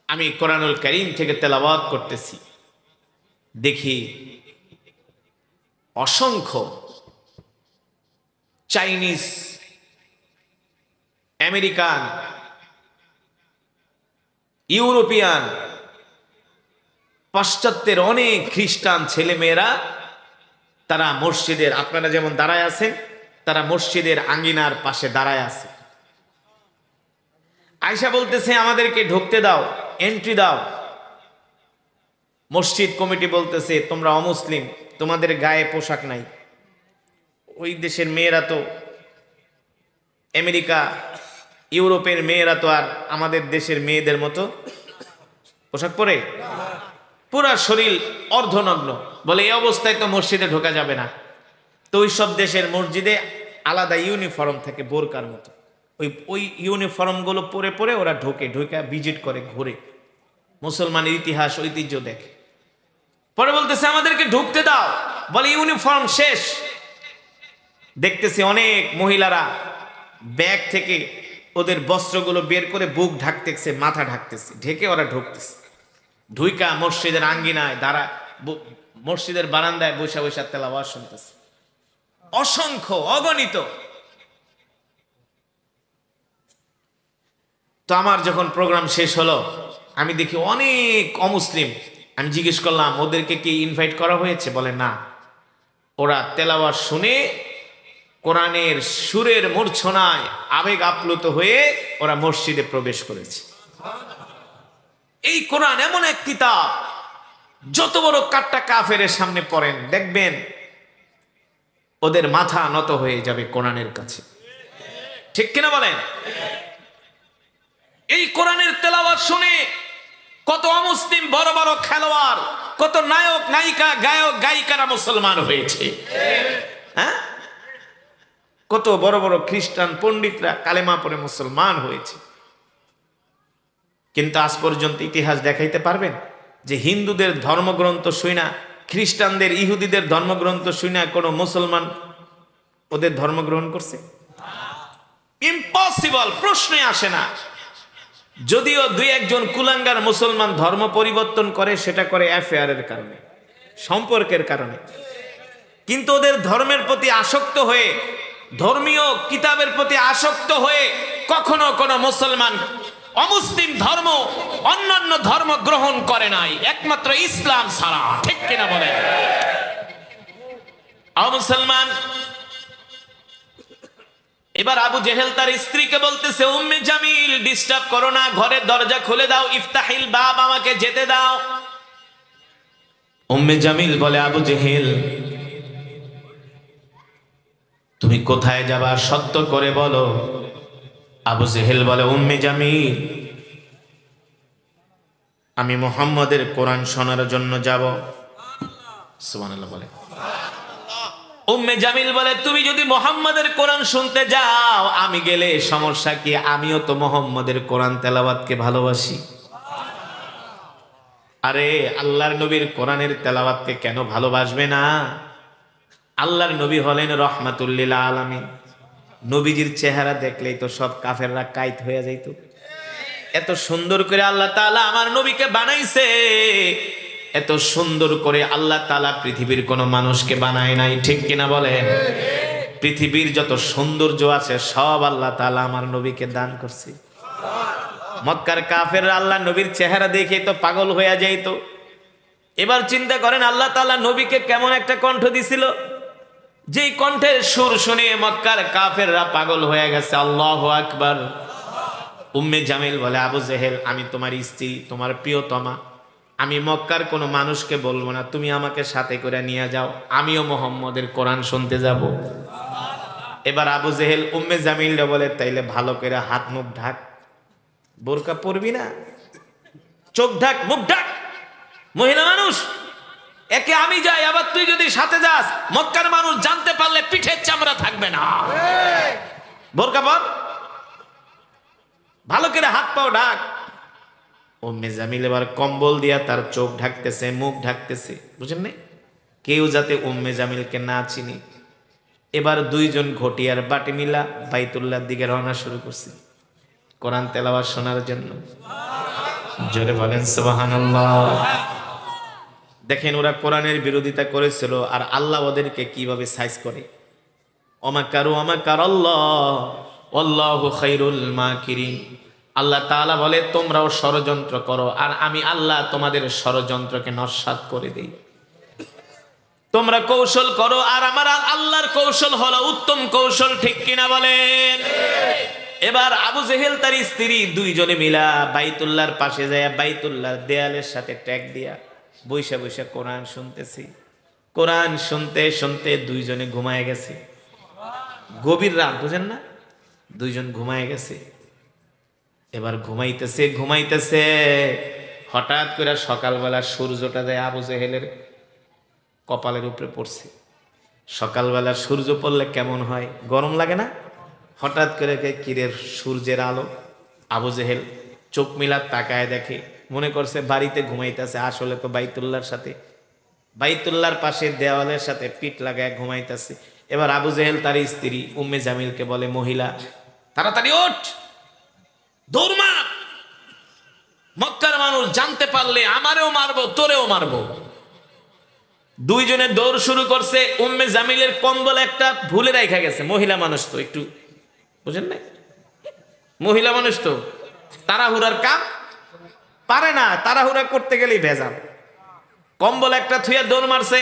আমি কোরআনুল কারীম থেকে তেলাওয়াত করতেছি, দেখি অসংখ্য চাইনিজ, আমেরিকান, ইউরোপিয়ান, পাশ্চাত্যের অনেক খ্রিস্টান ছেলেমেয়েরা, তারা মসজিদের, আপনারা যেমন দাঁড়ায় আছেন, তারা মসজিদের আঙ্গিনার পাশে দাঁড়ায় আছে। আয়েশা বলতেছে, আমাদেরকে ঢুকতে দাও, এন্ট্রি দাও। মসজিদ কমিটি বলতেছে, তোমরা অমুসলিম, তোমাদের গায়ে পোশাক নাই। ওই দেশের মেয়েরা তো, আমেরিকা, ইউরোপের মেয়েরা তো আর আমাদের দেশের মেয়েদের মতো পোশাক পরে, পুরা শরীর অর্ধনগ্ন। বলে এই অবস্থায় তো মসজিদে ঢোকা যাবে না। তো ওই সব দেশের মসজিদে আলাদা ইউনিফর্ম থাকে, বোরকার মতো। ওই ইউনিফর্মগুলো পরে পরে ওরা ঢোকে, ভিজিট করে, ঘুরে, মুসলমানের ইতিহাস ঐতিহ্য দেখে। পরে বলতেছে আমাদেরকে ঢুকতে দাও। বলে ইউনিফর্ম শেষ। দেখতেছি অনেক মহিলারা ব্যাগ থেকে ওদের বস্ত্রগুলো বের করে বুক ঢাকতেছে, মাথা ঢাকতেছে, ঢেকে ওরা ঢুকতেছে। ঢুইকা মসজিদের আঙ্গিনায় মসজিদের বারান্দায় বসে বসে তেলাওয়াত শুনতেছে, অসংখ্য, অগণিত। তো আমার যখন প্রোগ্রাম শেষ হলো, আমি দেখি অনেক অমুসলিম। আমি জিজ্ঞেস করলাম, ওদেরকে কি ইনভাইট করা হয়েছে? বলে না, ওরা তেলাওয়াত শুনে কোরআনের সুরের মূর্ছনায় আবেগ আপ্লুত হয়ে ওরা মসজিদে প্রবেশ করেছে। এই কোরআন এমন এক কিতাব, যত বড় কাট্টা কাফেরের সামনে পড়েন দেখবেন ওদের মাথা নত হয়ে যাবে কোরআনের কাছে। ঠিক কিনা বলেন? এই কোরআনের তেলাওয়াত শুনে কত অমুসলিম বড় বড় খেলোয়াড়, কত নায়ক নায়িকা, গায়ক গায়িকারা মুসলমান হয়েছে। হ্যাঁ, কত বড় বড় খ্রিস্টান পণ্ডিতরা কালেমা পড়ে মুসলমান হয়েছে। কিন্তু আজ পর্যন্ত ইতিহাস দেখাইতে পারবেন যে হিন্দুদের ধর্মগ্রন্থ শুইনা, খ্রিস্টানদের ইহুদিদের ধর্মগ্রন্থ শুইনা কোনো মুসলমান ওদের ধর্ম গ্রহণ করছে? ইম্পসিবল, প্রশ্নই আসে না। যদিও দুই একজন কুলাঙ্গার মুসলমান ধর্ম পরিবর্তন করে, সেটা করে অ্যাফেয়ারের কারণে, সম্পর্কের কারণে। কিন্তু ওদের ধর্মের প্রতি আসক্ত হয়ে, ধর্মীয় কিতাবের প্রতি আসক্ত হয়ে কখনো কোনো মুসলমান অমুসলিম ধর্ম, অন্যান্য ধর্ম গ্রহণ করে নাই, একমাত্র ইসলাম ছাড়া। ঠিক কিনা বলেন? মুসলমান। এবার আবু জেহেল তার স্ত্রীকে বলতেছে, উম্মে জামিল ডিস্টার্ব করো না, ঘরের দরজা খুলে দাও, ইফতাহিল বাব, আমাকে যেতে দাও। উম্মে জামিল বলে, আবু জেহেল তুমি কোথায় যাবা, সত্য করে বলো। আবু জেহেল বলে, উম্মে জামিল আমি মুহাম্মদের কোরআন শোনার জন্য যাব। সুবহানাল্লাহ বলে। উম্মে জামিল বলে, তুমি যদি মুহাম্মদের কোরআন শুনতে যাও, আমি গেলে সমস্যা কি? আমিও তো মুহাম্মদের কোরআন তেলাওয়াতকে ভালোবাসি। আরে আল্লাহর নবীর কোরআনের তেলাওয়াতকে কেন ভালোবাসবে না? আল্লাহর নবী হলেন রহমাতুল লিল আলামিন। নবীজির চেহারা দেখলেই তো সব কাফেররা কাইত হয়ে যাইত। এত সুন্দর করে আল্লাহ তাআলা আমার নবীকে বানাইছে, এত সুন্দর করে আল্লাহ তাআলা পৃথিবীর কোনো মানুষকে বানায় নাই। ঠিক কিনা বলেন? পৃথিবীর যত সৌন্দর্য আছে সব আল্লাহ তাআলা আমার নবীকে দান করছে। মক্কার কাফেররা আল্লাহ নবীর চেহারা দেখে তো পাগল হয়ে যাইত। এবার চিন্তা করেন আল্লাহ তাআলা নবীকে কেমন একটা কণ্ঠ দিছিল, যেই কণ্ঠের সুর শুনে মক্কার কাফেররা পাগল হয়ে গেছে। আল্লাহু আকবার। উম্মে জামিল বলে, আবু জেহেল আমি তোমার স্ত্রী, তোমার প্রিয়তমা, আমি মক্কার কোনো মানুষকে বলবো না, তুমি আমাকে সাথে করে নিয়ে যাও, আমিও মুহাম্মদের কোরআন শুনতে যাব। এবার আবু জেহেল উম্মে জামিলরা বলে, তাইলে ভালো করে হাত মুখ ঢাক, বোরকা পরবি না, চোখ ঢাক, মুখ ঢাক, মহিলা মানুষ, একে আমি যাই, আবার তুই যদি সাথে যাস মক্কার মানুষ জানতে পারলে পিঠের চামড়া থাকবে না। বোরকা পর, ভালো করে হাত পাও ঢাক। উম্মে জামিল এবার কম্বল দিয়া তার চোখ ঢাকতেছে, মুখ ঢাকতেছে, বুঝেন না, কেউ যাতে উম্মে জামিলকে না চিনি। এবার দুইজন ঘটিয়ার বাটি মিলা বাইতুল্লাহর দিকে রওনা শুরু করছে কোরআন তেলাওয়াত শোনার জন্য। জোরে বলেন সুবহানাল্লাহ। দেখেন ওরা কোরআনের বিরোধিতা করেছিল, আর আল্লাহ ওদেরকে কিভাবে সাইজ করে। ওমাকারু ওমাকারাল্লাহ ওয়াল্লাহু খায়রুল মাকিরিন। আল্লাহ তাআলা বলে, তোমরাও ষড়যন্ত্র করো, আর আমি আল্লাহ তোমাদের ষড়যন্ত্রকে নস্যাৎ করে দেই। তোমরা কৌশল করো, আর আমার আল্লাহর কৌশল হলো উত্তম কৌশল। ঠিক কিনা বলেন? এবার আবু জেহেল তার স্ত্রী দুইজনে মিলা বাইতুল্লাহর পাশে যায়, বাইতুল্লাহর দেয়ালের সাথে ট্যাগ দিয়া বৈশা বৈশা কোরআন শুনতেছি। কোরআন শুনতে শুনতে দুইজনে ঘুমায় গেছে। গভীর রাত, বুঝেন না, দুইজন ঘুমায় গেছে। এবার ঘুমাইতেছে ঘুমাইতেছে, হঠাৎ করে সকালবেলা সূর্যটা যায় আবু জেহেলের কপালের উপরে পড়ছে। সকালবেলা সূর্য পড়লে কেমন হয়, গরম লাগে না? হঠাৎ করে কিরের সূর্যের আলো। আবু জেহেল চোখ মিলা তাকায় দেখে, মনে করছে বাড়িতে ঘুমাইতেছে, আসলে তো বাইতুল্লাহর সাথে, বাইতুল্লাহর পাশে দেওয়ালের সাথে পিঠ লাগায় ঘুমাইতেছে। এবার আবু জেহেল তার স্ত্রী উম্মে জামিলকে বলে, মহিলা তাড়াতাড়ি ওঠ, দৌড় মার, মক্কার মানুষ জানতে পারলে আমারেও মারবো, তোরেও মারবো। দুইজনে দৌড় শুরু করছে। উম্মে জামিলের কম্বল একটা ভুলে রাখা গেছে। মহিলা মানুষ তো একটু বুঝেন না, মহিলা মানুষ তো তাড়াহুড়ার কাম পারে না, তাড়াহুড়া করতে গেলেই ভেজাল। কম্বল একটা থুইয়া দৌড় মারছে।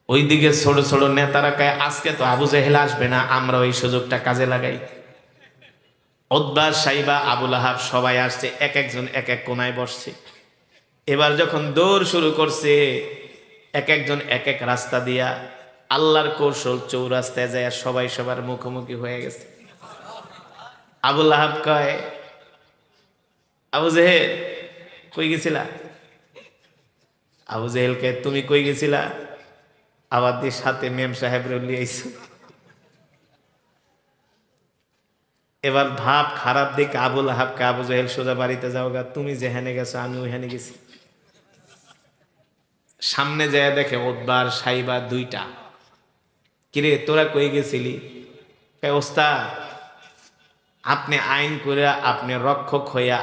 ওইদিকে ছোট ছোট নেতারা কয় আজকে তো আবু জেহেল আসবে না, আমরা ওই সুযোগটা কাজে লাগাই। উতবা, সাইবা, আবুল আহাব সবাই আসছে, এক একজন এক এক কোনায় বসছে। এবার যখন দৌড় শুরু করছে, এক একজন এক এক রাস্তা দিয়া আল্লাহর কৌশল চৌরাস্তায় যায় সবাই সবার মুখোমুখি হয়ে গেছে। আবুল আহাব কয় আবু জেহেল কই গেছিলা? আবু জেহেলকে তুমি কই গেছিলা? আবার দিয়ে সাথে মেম সাহেব রলি আইছো। এবার ভাব খারাপ দেখে আবুল আহাবকে আবু জেহেল সোজা বাড়িতে যাও গা, তুমি যেখানে গেছো আমি ওইখানে গেছি। সামনে যায় দেখে উতবার সাইবা দুইটা। কিরে তোরা কই গেছিলি? ওস্তাদ আপনি আইন করে আপনি রক্ষক হইয়া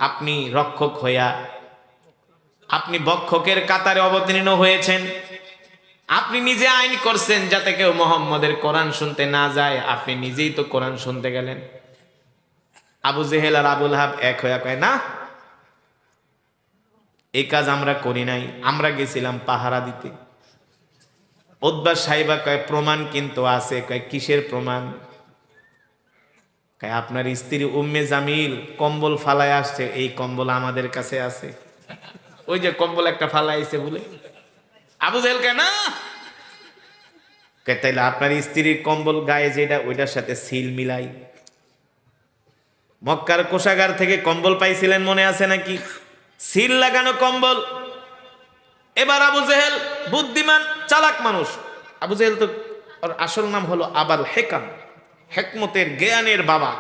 আপনি রক্ষক হইয়া আপনি বক্ষকের কাতারে অবতীর্ণ হয়েছেন। আপনি নিজে আইন করছেন যাতে কেউ মোহাম্মদের কোরআন শুনতে না যায়, আপনি নিজেই তো কোরআন শুনতে গেলেন। আবু জেহেল আর আবুল আহাব এক হইয়া কয় না, এই কাজ আমরা করি নাই, আমরা গেছিলাম পাহারা দিতে। উতবা সাইবা কয় প্রমাণ কিন্তু আছে। কয় কিসের প্রমাণ? কয় আপনার স্ত্রী উম্মে জামিল কম্বল ফালায় আসছে, এই কম্বল আমাদের কাছে আছে। ওই যে কম্বল একটা ফালাইছে বলে। আবু জেহেল কয় না। কয় তাইলে আপনার স্ত্রীর কম্বল গায়ে যেটা ওইটার সাথে সিল মিলাই। মক্কার কোষাগার থেকে কম্বল পাইছিলেন মনে আছে নাকি? সিল লাগানো কম্বল। এবার আবু জেহেল বুদ্ধিমান চালাক মানুষ। আবু জেহেল তো ওর আসল নাম হলো আবাল হেকাম, হেকমতের জ্ঞানের বাবা।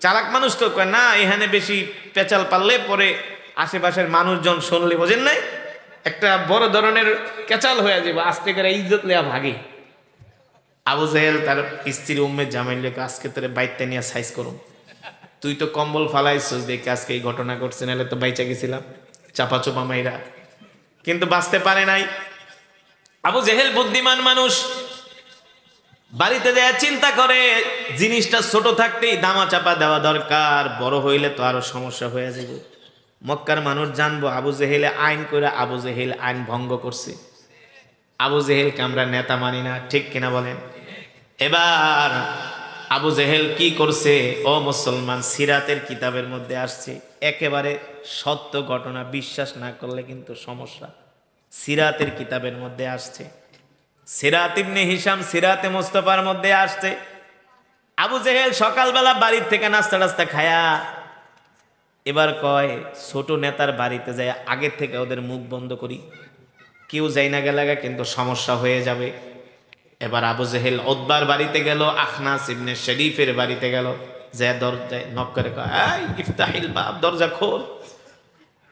চালাক মানুষ তো কয় না, এখানে বেশি পেঁচাল পারলে পরে আশেপাশের মানুষজন শুনলে বোঝেন নাই একটা বড় ধরনের কেচাল হয়ে যাবে, আস্তে করে ইজ্জত লেয়া ভাগে। আবু জেহেল তার স্ত্রী উম্মে জামাইল আজকে তোরে বাইতে নিয়ে সাইজ করুন, তুই তো কম্বল ফালাইছিস দেখে আজকে এই ঘটনা ঘটছে, নাহলে তো বাইচা গেছিলাম চাপা চোপা মাইরা। কিন্তু বাঁচতে পারে নাই। আবু জেহেল বুদ্ধিমান মানুষ, বাড়িতে যায় চিন্তা করে জিনিসটা ছোট থাকতেই দামা চাপা দেওয়া দরকার, বড় হইলে তো আরো সমস্যা হয়ে যাবে। মক্কার মানুষ জানবো আবু জেহেলে আইন করে আবু জেহেল আইন ভঙ্গ করছে। আবু জেহেলকে আমরা নেতা মানি না, ঠিক কিনা বলেন? এবার আবু জেহেল কি করছে? ও মুসলমান, সিরাতের কিতাবের মধ্যে আসছে, একেবারে সত্য ঘটনা, বিশ্বাস না করলে কিন্তু সমস্যা। সিরাতের কিতাবের মধ্যে আসছে, সিরাত ইবনে হিশাম সিরাতে মুস্তাফার মধ্যে আসছে। আবু জেহেল সকালবেলা বাড়ির থেকে নাস্তা টাস্তা খায়া এবার কয় ছোট নেতার বাড়িতে যায় আগের থেকে ওদের মুখ বন্ধ করি, কেউ যাই না গেলে কিন্তু সমস্যা হয়ে যাবে। এবার আবু জেহেল উতবার বাড়িতে গেল, আখনাস ইবনে শরীফের বাড়িতে গেল, যে দরজায় নক করে কয় এই ইফতাহিল বাব, দরজা খোল।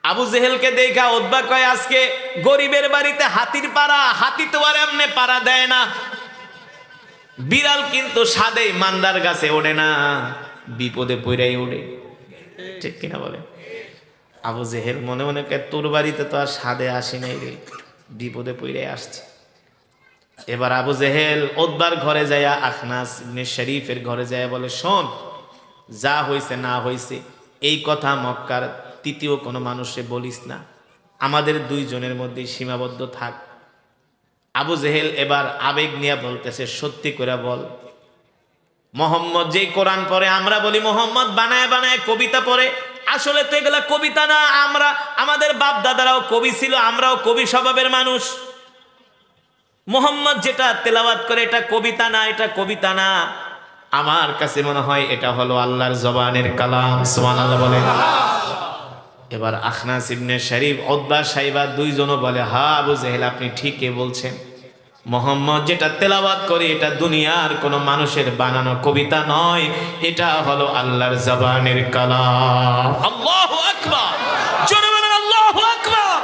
আবু জেহেলকে দেখা উতবা কয় আজকে গরিবের বাড়িতে হাতির পাড়া, হাতি তো আর এমনি পাড়া দেয় না, বিড়াল কিন্তু সাদে মান্দার গাছে ওঠে না, বিপদে পইরাই ওঠে, ঠিক কিনা বলে? আবু জেহেল মনে মনে কয় তোর বাড়িতে তো আর সাদে আসি নাই রে, বিপদে পইরাই আসছে। এবার আবু জেহেল উতবার ঘরে যায়, আখনাস ইবনে শরীফের ঘরে যায়, বলে শোন, যা হইছে না হইছে এই কথা মক্কার তৃতীয় কোনো মানুষে বলিস না, আমাদের দুইজনের মধ্যে সীমাবদ্ধ থাক। আবু জেহেল এবার আবেগ নিয়ে বলতেছে সত্যি করে বল, মোহাম্মদ যে কোরআন পড়ে আমরা বলি মোহাম্মদ বানায় বানায় কবিতা পড়ে, আসলে তো এগুলা কবিতা না, আমাদের বাপ দাদারাও কবি ছিল, আমরাও কবি স্বভাবের মানুষ। মোহাম্মদ যেটা তেলাওয়াত করে এটা কবিতা না, এটা কবিতা না, আমার কাছে মনে হয় এটা হলো আল্লাহর জবানের কালাম। সুবহানাল্লাহ বলেন। এবার আখনাস ইবনে শরীফ, উতবা সাইবা দুইজনও বলে হা আবু জেহেল আপনি ঠিকই বলছেন, মোহাম্মদ যেটা তেলাওয়াত করে এটা দুনিয়ার কোনো মানুষের বানানো কবিতা নয়, এটা হলো আল্লাহর জবানের কালাম। আল্লাহু আকবার, জোরে বলেন আল্লাহু আকবার।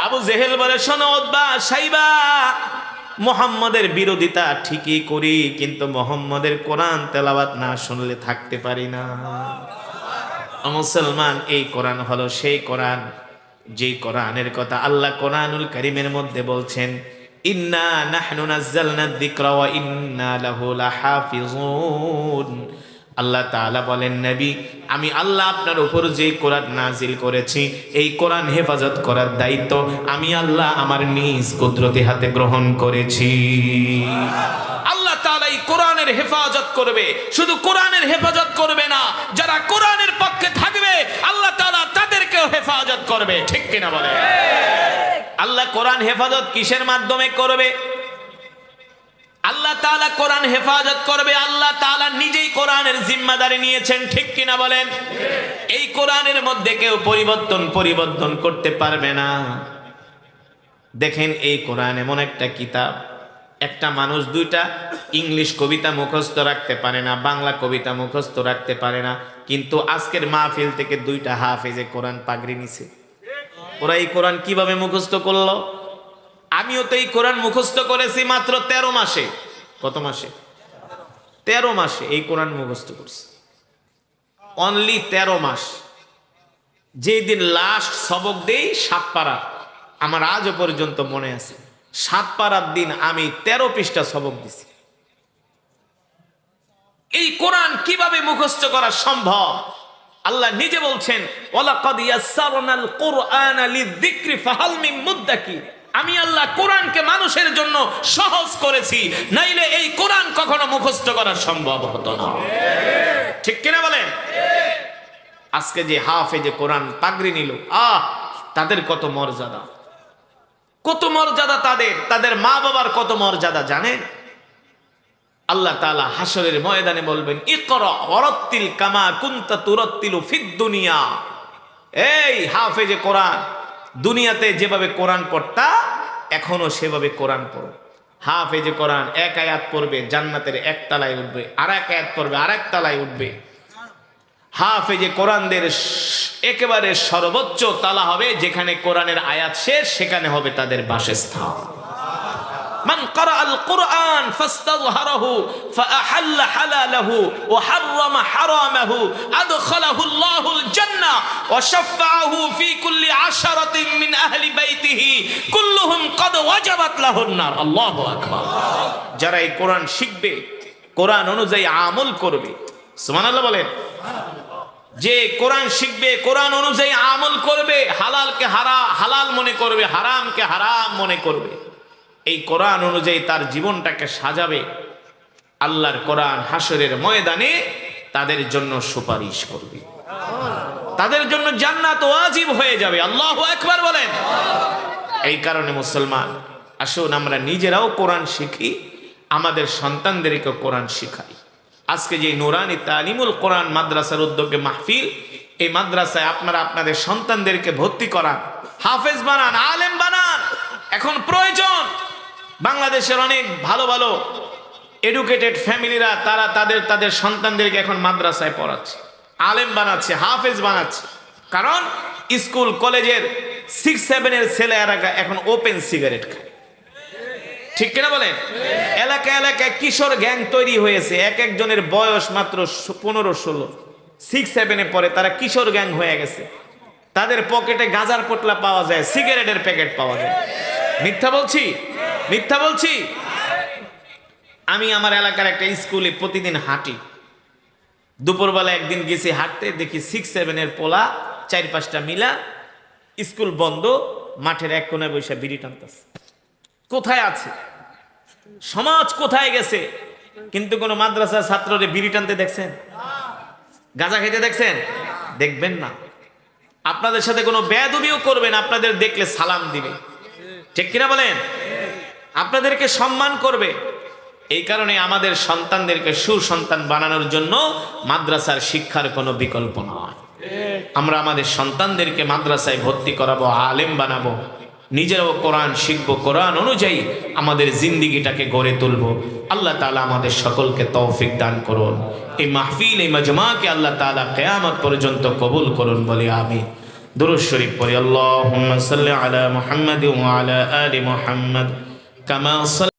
আবু জেহেল বলে শোনো উতবা সাইবা, মোহাম্মদের বিরোধিতা ঠিকই করি, কিন্তু মোহাম্মদের কোরআন তেলাওয়াত না শুনলে থাকতে পারি না। মুসলমান, এই কোরআন হলো সেই কোরআন যে কোরআনের কথা আল্লাহ কোরআনুল কারীমের মধ্যে বলছেন, ইন্না নাহনু নাযালনা যিকরা ওয়া ইন্না লাহু লাহাফিজুন। আল্লাহ তাআলা বলেন, নবী আমি আল্লাহ আপনার উপর যে কোরআন নাজিল করেছি এই কোরআন হেফাজত করার দায়িত্ব আমি আল্লাহ আমার নিজ কুদরতি হাতে গ্রহণ করেছি। আল্লাহ তাআলা এই কোরআনের হেফাজত করবে, শুধু কোরআনের হেফাজত করবে না, যারা কোরআনের পক্ষে থাকবে আল্লাহ তাআলা তাদেরকেও হেফাজত করবে। ঠিক কিনা বলে? আল্লাহ কোরআন হেফাজত কিসের মাধ্যমে করবে? আল্লাহ তাআলা কোরআন হেফাজত করবে, আল্লাহ তাআলা নিজেই কোরআনের জিম্মাদারি নিয়েছেন। ঠিক কিনা বলেন? এই কোরআনের মধ্যে কেউ পরিবর্তন করতে পারবে না। দেখেন এই কোরআন এমন একটা কিতাব, একটা মানুষ দুইটা ইংলিশ কবিতা মুখস্থ রাখতে পারে না, বাংলা কবিতা মুখস্থ রাখতে পারে না, কিন্তু আজকের মাহফিল থেকে দুইটা হাফেজে কোরআন পাগড়ি নিছে। ওরা এই কোরআন কিভাবে মুখস্থ করলো? আমিও তো এই কোরআন মুখস্থ করেছি মাত্র 13 মাসে। কত মাসে? 13 মাসে এই কোরআন মুখস্থ করছি, অনলি 13 মাস। যেই দিন লাস্ট সবক দেই 7 পারা, আমার আজও পর্যন্ত মনে আছে, 7 পারার দিন আমি 13 পৃষ্ঠা সবক দিছি। এই কোরআন কিভাবে মুখস্থ করা সম্ভব? আল্লাহ নিজে বলছেন, ওয়ালাকাদ ইয়াসসারনাল কুরআনা লিযিকরি ফাহাল মিন মুদ্দাকির। আমি আল্লাহ কোরআনকে মানুষের জন্য সহজ করেছি, নাইলে এই কোরআন কখনো মুখস্থ করা সম্ভব হতো না। ঠিক কিনা বলেন? আজকে যে হাফেজে কোরআন পাগড়ি নিল, তাদের কত মর্যাদা, কত মর্যাদা তাদের মা বাবার কত মর্যাদা জানেন? আল্লাহ তাআলা হাসরের ময়দানে বলবেন, ইকরা ওয়ারাত্তিল কামা কুনতা তুরাত্তিলু ফিদ দুনিয়া। এই হাফেজে কোরআন, দুনিয়াতে যেভাবে কোরআন পড়তা এখনো সেভাবে কোরআন পড়ো। হাফেজে কোরআন এক আয়াত পড়বে জান্নাতের এক তলায় উঠবে, আর এক আয়াত পড়বে আর এক তলায় উঠবে। হাফেজে কোরআনদের একেবারে সর্বোচ্চ তালা হবে যেখানে কোরআনের আয়াত শেষ, সেখানে হবে তাদের বাসস্থান। মান ক্বারাআল কুরআন ফাস্তাযহারাহু ফাআহাল্লা হালালাহু ওয়া হাররামা হারামাহু আদখালাহু আল্লাহুল জান্নাহ ওয়া শাফাআহু ফি কুল্লি আশারাতিন মিন আহলি বাইতিহি কুল্লুহুম ক্বাদ ওয়াজাবাত লাহুন নার। আল্লাহু আকবার। যারা এই কোরআন শিখবে, কোরআন অনুযায়ী আমল করবে, সুবহানাল্লাহ বলেন, যে কোরআন শিখবে, কোরআন অনুযায়ী আমল করবে, হালালকে হালাল মনে করবে, হারামকে হারাম মনে করবে, এই কোরআন অনুযায়ী তার জীবনটাকে সাজাবে, আল্লাহর কোরআন হাসরের ময়দানে তাদের জন্য সুপারিশ করবে, তাদের জন্য জান্নাত ওয়াজিব হয়ে যাবে। আল্লাহু আকবার বলেন। এই কারণে মুসলমান, আসুন আমরা নিজেরাও কোরআন শিখি, আমাদের সন্তানদেরকে কোরআন শিখাই। আজকে যে নুরানি তালিমুল কোরআন মাদ্রাসার উদ্যোগে মাহফিল, এই মাদ্রাসায় আপনারা আপনাদের সন্তানদেরকে ভর্তি করান, হাফেজ বানান, আলেম বানান। এখন প্রয়োজন, বাংলাদেশের অনেক ভালো ভালো এডুকেটেড ফ্যামিলিরা তারা তাদের সন্তানদেরকে এখন মাদ্রাসায় পড়াচ্ছে, আলেম বানাচ্ছে, হাফেজ বানাচ্ছে। কারণ স্কুল কলেজের 6-7 ছেলেরা এখন ওপেন সিগারেট খায়। ঠিক কিনা বলেন? এলাকায় এলাকায় কিশোর গ্যাং তৈরি হয়েছে, এক একজনের বয়স মাত্র 15-16, 6-7 পরে তারা কিশোর গ্যাং হয়ে গেছে। তাদের পকেটে গাঁজার পোটলা পাওয়া যায়, সিগারেটের প্যাকেট পাওয়া যায়। মিথ্যা বলছি? মিথ্যা বলছি? আমি আমার এলাকার একটা স্কুলে প্রতিদিন হাঁটি, দুপুরবেলা একদিন গেছি হাঁটতে, দেখি 6-7 পোলা 4-5টা মিলা স্কুল বন্ধ, মাঠের এক কোণায় বসে বিড়ি টানতেছে। কোথায় আছে সমাজ, কোথায় গেছে? কিন্তু কোন মাদ্রাসার ছাত্ররে বিড়ি টানতে দেখছেন? গাঁজা খেতে দেখছেন? দেখবেন না। আপনাদের সাথে কোনো বেয়াদবিও করবেন, আপনাদের দেখলে সালাম দিবে। ঠিক কিনা বলেন? আপনাদেরকে সম্মান করবে। এই কারণে আমাদের সন্তানদেরকে সুসন্তান বানানোর জন্য মাদ্রাসার শিক্ষার কোনো বিকল্প নয়। আমরা আমাদের সন্তানদেরকে মাদ্রাসায় ভর্তি করাবো, আলেম বানাবো, নিজেরাও কোরআন শিখবো, কোরআন অনুযায়ী আমাদের জিন্দিগিটাকে গড়ে তুলবো। আল্লাহ তাআলা আমাদের সকলকে তৌফিক দান করুন। এই মাহফিল, এই মাজমাকে আল্লাহ তাআলা কিয়ামত পর্যন্ত কবুল করুন বলে আমিন। দুরূদ শরীফ পড়ি। আল্লাহুম্মা সাল্লি আলা মুহাম্মাদ ওয়া আলা আলি মুহাম্মাদ কামা